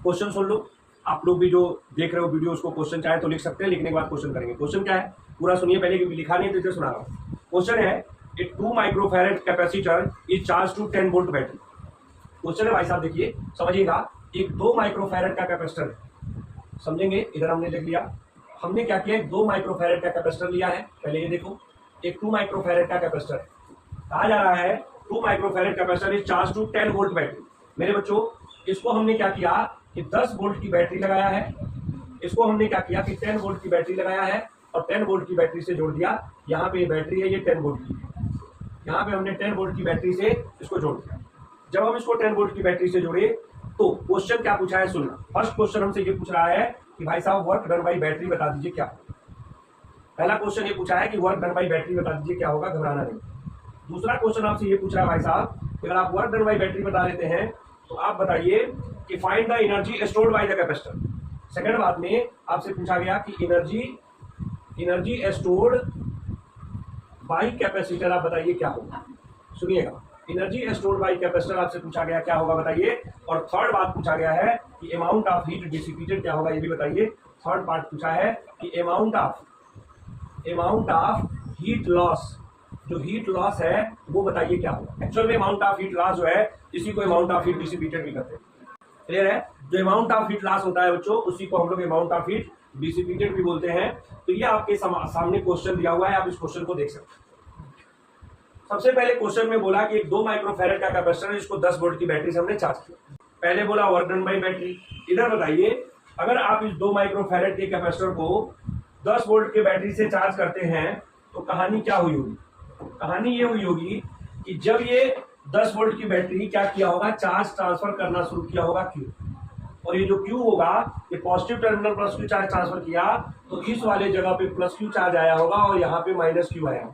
Question सुन लो, आप लोग भी जो देख रहे हो वीडियो उसको क्वेश्चन चाहे तो लिख सकते हैं, लिखने के बाद क्वेश्चन करेंगे। क्वेश्चन क्या है पूरा सुनिए पहले, क्योंकि लिखा नहीं है तो इसे सुना रहा हूँ। क्वेश्चन है एक 2 microfarad capacitor is charge to 10 volt battery. Question है भाई साहब देखिए समझिएगा, एक 2 माइक्रोफैरेड का कैपेसिटर है, समझेंगे। इधर हमने लिख लिया, हमने क्या किया, 2 माइक्रोफैरेड का कैपेसिटर लिया है। पहले ये देखो एक 2 माइक्रोफैरेड का कैपेसिटर है, कहा जा रहा है 2 microfarad capacitor is charge to 10 volt battery. मेरे बच्चों इसको हमने क्या किया कि 10 वोल्ट की बैटरी लगाया है, इसको हमने क्या किया कि 10 वोल्ट की बैटरी लगाया है और 10 वोल्ट की बैटरी से जोड़ दिया। यहाँ पे ये बैटरी है, ये 10 वोल्ट की है, यहाँ पे हमने 10 वोल्ट की बैटरी से इसको जोड़ दिया। जब हम इसको 10 वोल्ट की बैटरी से जोड़े तो क्वेश्चन क्या पूछा है सुनना। फर्स्ट क्वेश्चन हमसे ये पूछ रहा है कि भाई साहब वर्क डन बाई बैटरी बता दीजिए क्या। पहला क्वेश्चन ये पूछा है कि वर्क डन बाई बैटरी बता दीजिए क्या होगा, घबराना नहीं। दूसरा क्वेश्चन आपसे ये पूछ रहा है भाई साहब, अगर आप वर्क डन बाई बैटरी बता देते हैं तो आप बताइए कि find the energy stored by the capacitor. Second बात में आपसे पूछा गया कि एनर्जी स्टोर्ड बाय कैपेसिटर आप बताइए क्या होगा। सुनिएगा, एनर्जी स्टोर्ड बाय कैपेसिटर आपसे पूछा गया क्या होगा बताइए। और थर्ड बात पूछा गया है कि अमाउंट ऑफ हीट डिसिपेटेड क्या होगा, ये भी बताइए। थर्ड पार्ट पूछा है कि अमाउंट ऑफ हीट लॉस, जो हीट लॉस है वो बताइए क्या होगा। एक्चुअल में अमाउंट ऑफ हीट लॉस जो है इसी को अमाउंट ऑफ हीट डिसिपेटेड भी कहते हैं। क्लियर है, जो अमाउंट ऑफ हीट लॉस होता है बच्चों उसी को हम लोग अमाउंट ऑफ हीट डिसिपेटेड भी बोलते हैं। तो ये आपके सामने क्वेश्चन दिया हुआ है, आप इस क्वेश्चन को देख सकते हैं। सबसे पहले क्वेश्चन में बोला कि एक 2 माइक्रोफैरेड का कैपेसिटर है, इसको 10 वोल्ट की बैटरी से हमने चार्ज किया। पहले बोला वर्क डन बाई बैटरी। इधर बताइए अगर आप इस 2 माइक्रोफैरेड के कैपेसिटर को 10 वोल्ट के बैटरी से चार्ज करते हैं तो कहानी क्या हुई होगी। कहानी ये हुई होगी कि जब ये 10 वोल्ट की बैटरी क्या किया होगा, चार्ज ट्रांसफर करना शुरू किया होगा Q, और ये जो Q होगा ये positive terminal plus Q charge transfer किया तो इस वाले जगह पे प्लस Q चार्ज आया होगा और यहाँ पे माइनस Q आया।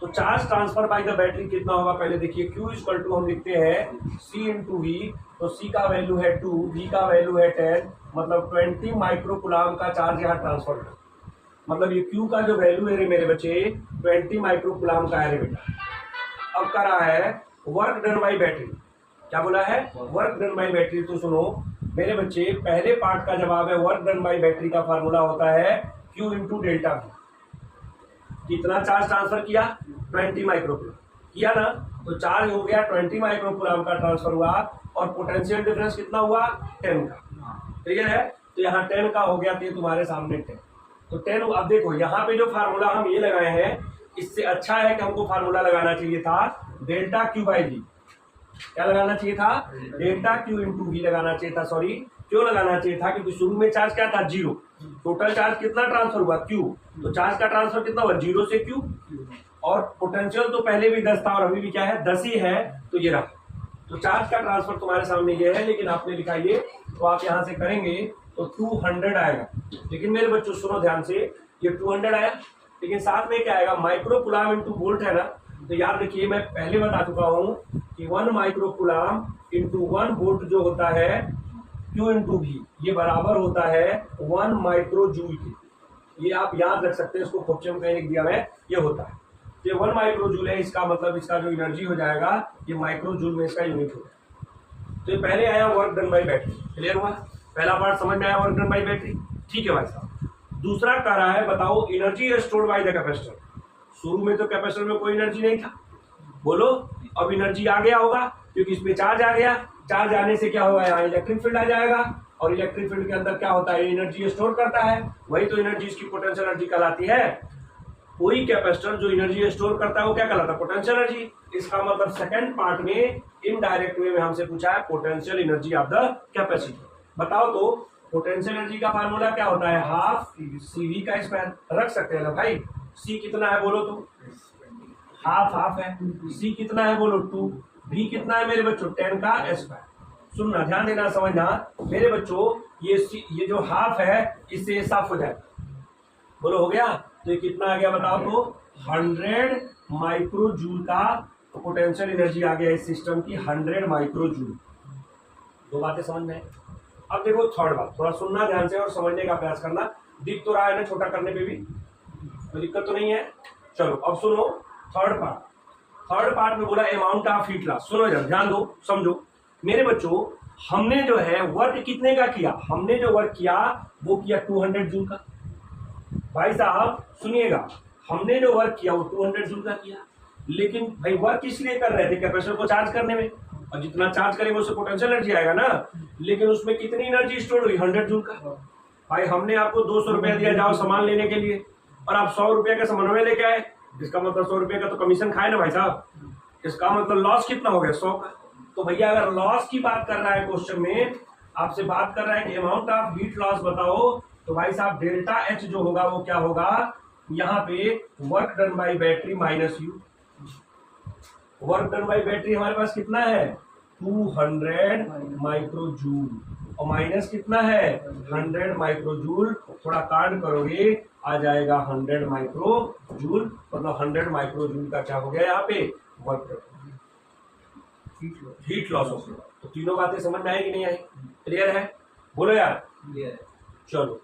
तो charge transfer by the battery कितना होगा पहले देखिए। Q इक्वल टू हम लिखते हैं C इंटू V, तो C का वैल्यू है 2, V का वैल्यू है 10, मतलब 20 माइक्रोकुलाम का चार्ज यहाँ ट्रांसफर है। मतलब ये Q का जो वैल्यू है मेरे बच्चे 20 माइक्रोकुलाम का है रे बेटा। अब कर रहा है वर्क डन बाई बैटरी, क्या बोला है वर्क डन बाई बैटरी। तो सुनो मेरे बच्चे, पहले पार्ट का जवाब है वर्क डन बाई बैटरी का फार्मूला होता है Q इंटू डेल्टा V। कितना चार्ज ट्रांसफर किया, 20 माइक्रोकुलाम किया ना, तो चार्ज हो गया 20 माइक्रोकुलाम का ट्रांसफर हुआ और पोटेंशियल डिफरेंस कितना हुआ 10 का। क्लियर है, तो यहाँ 10 का हो गया तो तुम्हारे सामने 10। तो 10, अब देखो यहाँ पे जो फार्मूला हम ये लगाए हैं इससे अच्छा है कि हमको फार्मूला लगाना चाहिए था डेल्टा Q बाई V। क्या लगाना चाहिए था, डेल्टा Q इंटू V लगाना चाहिए था। सॉरी, क्यों लगाना चाहिए था, क्योंकि शुरू में चार्ज क्या था 0, टोटल चार्ज कितना ट्रांसफर हुआ Q, तो चार्ज का ट्रांसफर कितना हुआ 0 से Q, और पोटेंशियल तो पहले भी 10 था और अभी भी क्या है 10 ही है, तो ये रहा। तो चार्ज का ट्रांसफर तुम्हारे सामने ये है, लेकिन आपने लिखा ये, तो आप यहाँ से करेंगे तो 200 आएगा। लेकिन मेरे बच्चों सुनो ध्यान से, ये 200 आया, लेकिन साथ में क्या आएगा माइक्रोकुलाम इंटू वोल्ट है ना। तो याद रखिए मैं पहले बता चुका हूं कि 1 माइक्रोकुलाम इंटू 1 वोल्ट जो होता है Q इंटू V, ये बराबर होता है 1 माइक्रो जूल की। ये आप याद रख सकते हैं, इसको क्वेश्चन में कहीं लिख दिया मैं, ये होता है। तो ये 1 माइक्रो जूल है, इसका मतलब इसका जो एनर्जी हो जाएगा ये माइक्रो जूल में इसका यूनिट हो जाएगा। तो ये पहले आया work done by battery. Clear हुआ, पहला पार्ट समझ में आया वर्क डन बाई बैटरी। ठीक है भाई साहब, दूसरा कह रहा है बताओ energy stored by the capacitor. शुरू में तो कैपेसिटर में कोई एनर्जी नहीं था, बोलो अब एनर्जी आ गया होगा क्योंकि इसमें चार्ज आ गया। चार्ज आने से क्या होगा, यहाँ इलेक्ट्रिक फील्ड आ जाएगा और इलेक्ट्रिक फील्ड के अंदर क्या होता है, एनर्जी स्टोर करता है, वही तो एनर्जी इसकी पोटेंशियल एनर्जी कहलाती है। कोई कैपेसिटर जो एनर्जी स्टोर करता है वो क्या कहलाता है, पोटेंशियल एनर्जी। इसका मतलब सेकंड पार्ट में इनडायरेक्ट वे में हमसे पूछा है potential energy of the capacitor. बताओ तो पोटेंशियल एनर्जी का फार्मूला क्या होता है, हाफ CV का स्क्वायर। रख सकते हैं ना भाई, C कितना है बोलो तो, हाफ है, C कितना है बोलो 2, V कितना है मेरे बच्चों 10 का स्क्वायर। सुनना, ध्यान देना, समझना मेरे बच्चों, ये जो हाफ है इससे साफ हो जाएगा, बोलो हो गया। तो ये कितना आ गया बताओ तो, 100 माइक्रो जूल का पोटेंशियल एनर्जी आ गया इस सिस्टम की, 100 माइक्रो जूल। दो बातें समझ में। अब देखो थर्ड बात, थोड़ा सुनना ध्यान से और समझने का प्रयास करना। दिख तो रहा है ना छोटा करने पे भी, तो दिक्कत तो नहीं है। चलो अब सुनो थर्ड पार्ट में बोला अमाउंट ऑफ हीट लॉस। सुनो जरा ध्यान दो, समझो मेरे बच्चों, हमने जो है वर्क कितने का किया, हमने जो वर्क किया वो किया 200 जूल का। भाई साहब सुनिएगा, हमने जो वर्क किया वो 200 जूल का किया, लेकिन भाई वर्क इसलिए कर रहे थे कैपेसिटर को चार्ज करने में, और जितना चार्ज करेंगे उससे पोटेंशियल एनर्जी आएगा ना, लेकिन उसमें कितनी एनर्जी स्टोर हुई, 100 जूल का। भाई हमने आपको 200 रुपया दिया जाओ सामान लेने के लिए, और आप 100 रुपया का समन्वय लेके आए, इसका मतलब 100 रुपये का तो कमीशन खाए ना भाई साहब, इसका मतलब लॉस कितना हो गया, 100 का। तो भैया अगर लॉस की बात कर रहा है क्वेश्चन में, आपसे बात कर रहा है कि अमाउंट ऑफ हीट लॉस बताओ, तो भाई साहब डेल्टा एच जो होगा वो क्या होगा, यहाँ पे work done by battery minus you. Work done by battery हमारे पास कितना है, 200 माइक्रोजूल, और माइनस कितना है, 100 माइक्रोजूल। थोड़ा कांड करोगे आ जाएगा 100 माइक्रोजूल, मतलब 100 माइक्रोजूल का क्या हो गया यहाँ पे, वर्क हीट लॉस हो गया। तो तीनों बातें समझ में आई कि नहीं आई, क्लियर है, बोलो यार, चलो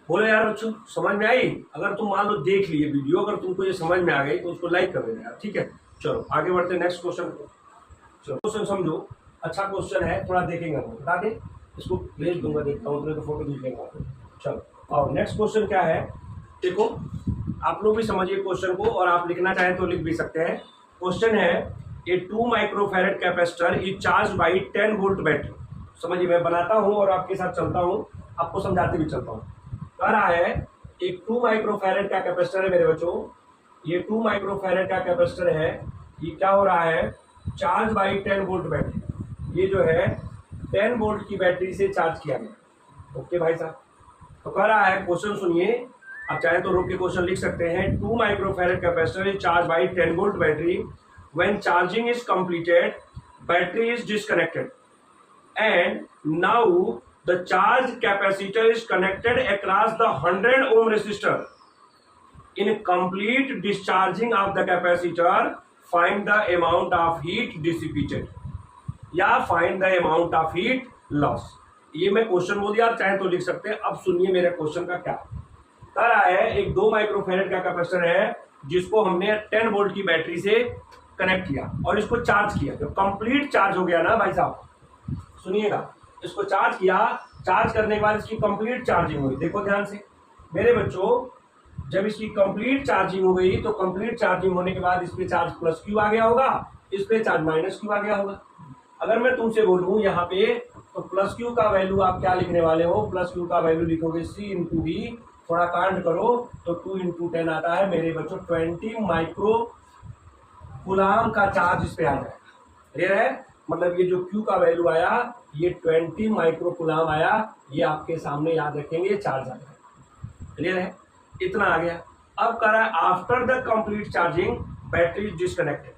बोलो यार बच्चों, समझ में आई। अगर तुम मान लो देख लिए वीडियो, अगर तुमको ये समझ में आ गई तो उसको लाइक कर देना यार, ठीक है। चलो आगे बढ़ते नेक्स्ट क्वेश्चन को। चलो क्वेश्चन समझो, अच्छा क्वेश्चन है, थोड़ा देखेंगे हम, बता दें, इसको भेज दूंगा, देखता हूँ तो फोटो खींच लेंगे। चलो और नेक्स्ट क्वेश्चन क्या है, देखो आप लोग भी समझिए क्वेश्चन को, और आप लिखना चाहें तो लिख भी सकते हैं। क्वेश्चन है, ए 2 microfarad capacitor is charge by 10 volt battery. समझिए मैं बनाता हूँ और आपके साथ चलता हूँ, आपको समझाते भी चलता हूँ। कह रहा है एक 2 माइक्रोफैरेड का कैपेसिटर है मेरे बच्चों, ये 2 माइक्रोफैरेड का कैपेसिटर है, ये क्या हो रहा है, चार्ज बाई 10 वोल्ट बैटरी। ये जो है 10 वोल्ट की बैटरी से चार्ज किया गया। ओके भाई साहब, तो कह रहा है क्वेश्चन सुनिए, आप चाहे तो रोक के क्वेश्चन लिख सकते हैं। 2 microfarad capacitor is charge by 10 volt battery, when charging is completed battery is disconnected and now the charge capacitor is connected across the 100 ohm resistor. In complete discharging of the capacitor, find the amount of heat dissipated या find the amount of heat loss। ये मैं question बोल दिया, आप चाहे तो लिख सकते हैं। अब सुनिए मेरे क्वेश्चन का क्या कह रहा है। एक 2 माइक्रोफैरेड का कैपेसिटर है जिसको हमने 10 वोल्ट की बैटरी से कनेक्ट किया और इसको चार्ज किया। जब कंप्लीट चार्ज हो गया ना भाई साहब, सुनिएगा, इसको चार्ज किया, चार्ज करने के बाद इसकी कंप्लीट चार्जिंग हुई। देखो ध्यान से मेरे बच्चों, जब इसकी कंप्लीट चार्जिंग हो गई तो कंप्लीट चार्जिंग होने के बाद इस पे चार्ज प्लस क्यू आ गया होगा, इस पे चार्ज माइनस क्यू आ गया होगा। अगर मैं तुमसे बोलूं यहाँ पे, तो प्लस क्यू का वैल्यू आप क्या लिखने वाले हो, प्लस क्यू का वैल्यू लिखोगे C इंटू वी। थोड़ा कांड करो तो 2 इंटू 10 आता है मेरे बच्चों 20 माइक्रो कूलाम का चार्ज इस पे आ जाएगा। क्लियर है, मतलब ये जो Q का वैल्यू आया ये 20 माइक्रो कूलाम आया, ये आपके सामने याद रखेंगे, चार्ज आ जाएगा। क्लियर है, इतना आ गया। अब कह रहा है after the complete charging battery disconnected.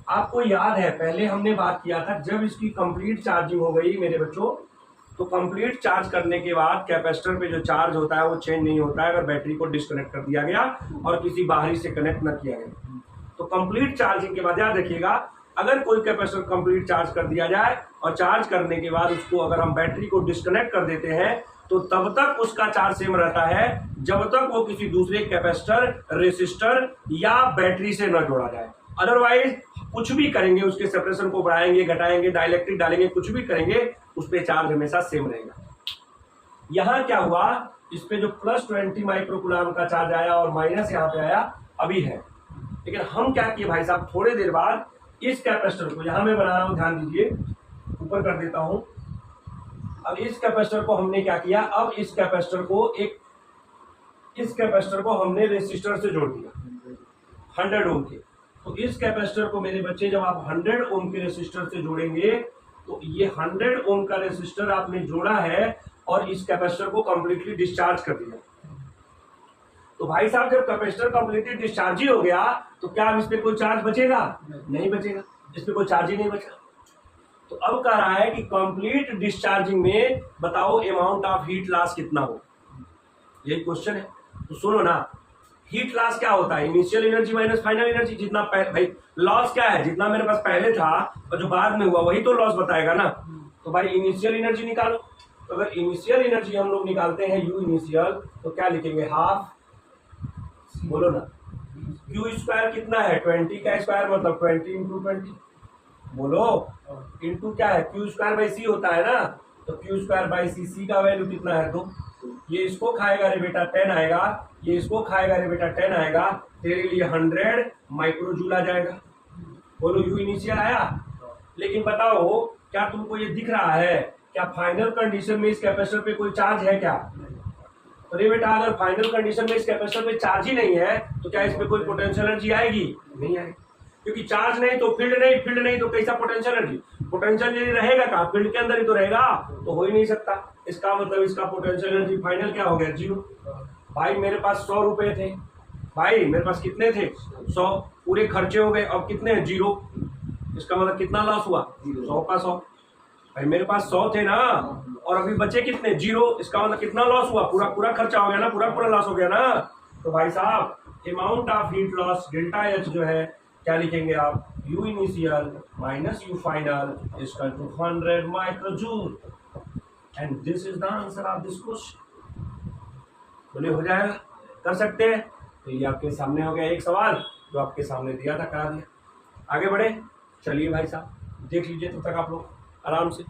आपको याद है पहले हमने बात किया था, जब इसकी कंप्लीट चार्जिंग हो गई मेरे बच्चों, तो कंप्लीट चार्ज करने के बाद कैपेसिटर पे जो चार्ज होता है वो चेंज नहीं होता है अगर बैटरी को डिस्कनेक्ट कर दिया गया और किसी बाहरी से कनेक्ट न किया गया। तो कंप्लीट चार्जिंग के बाद याद रखिएगा, अगर कोई कैपेसिटर कंप्लीट चार्ज कर दिया जाए और चार्ज करने के बाद उसको अगर हम बैटरी को डिस्कनेक्ट कर देते हैं तो तब तक उसका चार्ज सेम रहता है जब तक वो किसी दूसरे कैपेसिटर, रेसिस्टर या बैटरी से न जोड़ा जाए। अदरवाइज कुछ भी करेंगे, उसके सेपरेशन को बढ़ाएंगे, घटाएंगे, डाइलेक्ट्रिक डालेंगे, कुछ भी करेंगे, उस पर चार्ज हमेशा सेम रहेगा। यहाँ क्या हुआ, इस पे जो प्लस 20 माइक्रोकूलाम का चार्ज आया और माइनस यहाँ पे आया अभी है, लेकिन हम क्या किए भाई साहब, थोड़े देर बाद इस कैपेसिटर को, यहां मैं बना रहा हूं, ध्यान दीजिए, ऊपर कर देता हूं। अब इस कैपेसिटर को हमने क्या किया, अब इस कैपेसिटर को हमने रेसिस्टर से जोड़ दिया 100 ओम के। तो इस कैपेसिटर को मेरे बच्चे जब आप 100 ओम के रेसिस्टर से जोड़ेंगे तो ये 100 ओम का रेसिस्टर आपने जोड़ा है और इस कैपेसिटर को कंप्लीटली डिस्चार्ज कर दिया। तो भाई साहब जब कैपेसिटर कंप्लीटली डिस्चार्ज ही हो गया तो क्या अब इस पे कोई चार्ज बचेगा? नहीं बचेगा, इस पे कोई चार्ज ही नहीं बचा। तो अब कह रहा है कि कंप्लीट डिस्चार्जिंग में बताओ अमाउंट ऑफ हीट लॉस कितना हो, यही क्वेश्चन है। तो सुनो ना, हीट लॉस क्या होता है, initial energy minus final energy. जितना भाई लॉस क्या है, जितना मेरे पास पहले था और जो बाद में हुआ वही तो लॉस बताएगा ना। तो भाई इनिशियल एनर्जी निकालो। तो अगर इनिशियल एनर्जी हम लोग निकालते हैं यू इनिशियल, तो क्या लिखेंगे, हाफ, बोलो ना, क्यू स्क्वायर कितना है, 20 का स्क्वायर मतलब 20 इंटू 20, बोलो इनटू क्या है, क्यू स्क्वायर बाई सी होता है ना, तो क्यू स्क्वायर बाई सी, सी का वैल्यू कितना है 2, ये इसको खाएगा रे बेटा 10 आएगा, ये इसको खाएगा रे बेटा 10 आएगा, तेरे लिए 100 माइक्रो जूल आ जाएगा। बोलो यू इनिशियल आया। लेकिन बताओ क्या तुमको ये दिख रहा है क्या फाइनल कंडीशन में इस कैपेसिटर पे कोई चार्ज है क्या? अरे बेटा अगर फाइनल कंडीशन में इस कैपेसिटर पे चार्ज ही नहीं है तो क्या इसमें कोई पोटेंशियल एनर्जी आएगी? नहीं आएगी, क्योंकि चार्ज नहीं तो फील्ड नहीं, फील्ड नहीं तो कैसा पोटेंशियल एनर्जी? पोटेंशियल एनर्जी रहेगा कहाँ? फील्ड के अंदर ही तो रहेगा, तो हो ही नहीं सकता। इसका मतलब इसका पोटेंशियल एनर्जी फाइनल क्या हो गया? 0। भाई मेरे पास 100 रुपए थे, भाई मेरे पास कितने थे? 100, पूरे खर्चे हो गए, अब कितने हैं? 0। इसका मतलब कितना लॉस हुआ? 100 का 100। भाई मेरे पास 100 थे ना, और अभी बचे कितने? 0। इसका मतलब कितना लॉस हुआ? पूरा पूरा खर्चा हो गया ना, पूरा पूरा लॉस हो गया ना। तो भाई साहब amount of heat loss delta H जो है क्या लिखेंगे आप? U initial minus U final is equal to 100 micro joule, and this is the answer of this question. बोले हो जाएगा, कर सकते हैं? तो ये आपके सामने हो गया एक सवाल जो आपके सामने दिया था, करा दिया। आगे बढ़े, चलिए भाई साहब देख लीजिए तब तक आप लोग आराम से।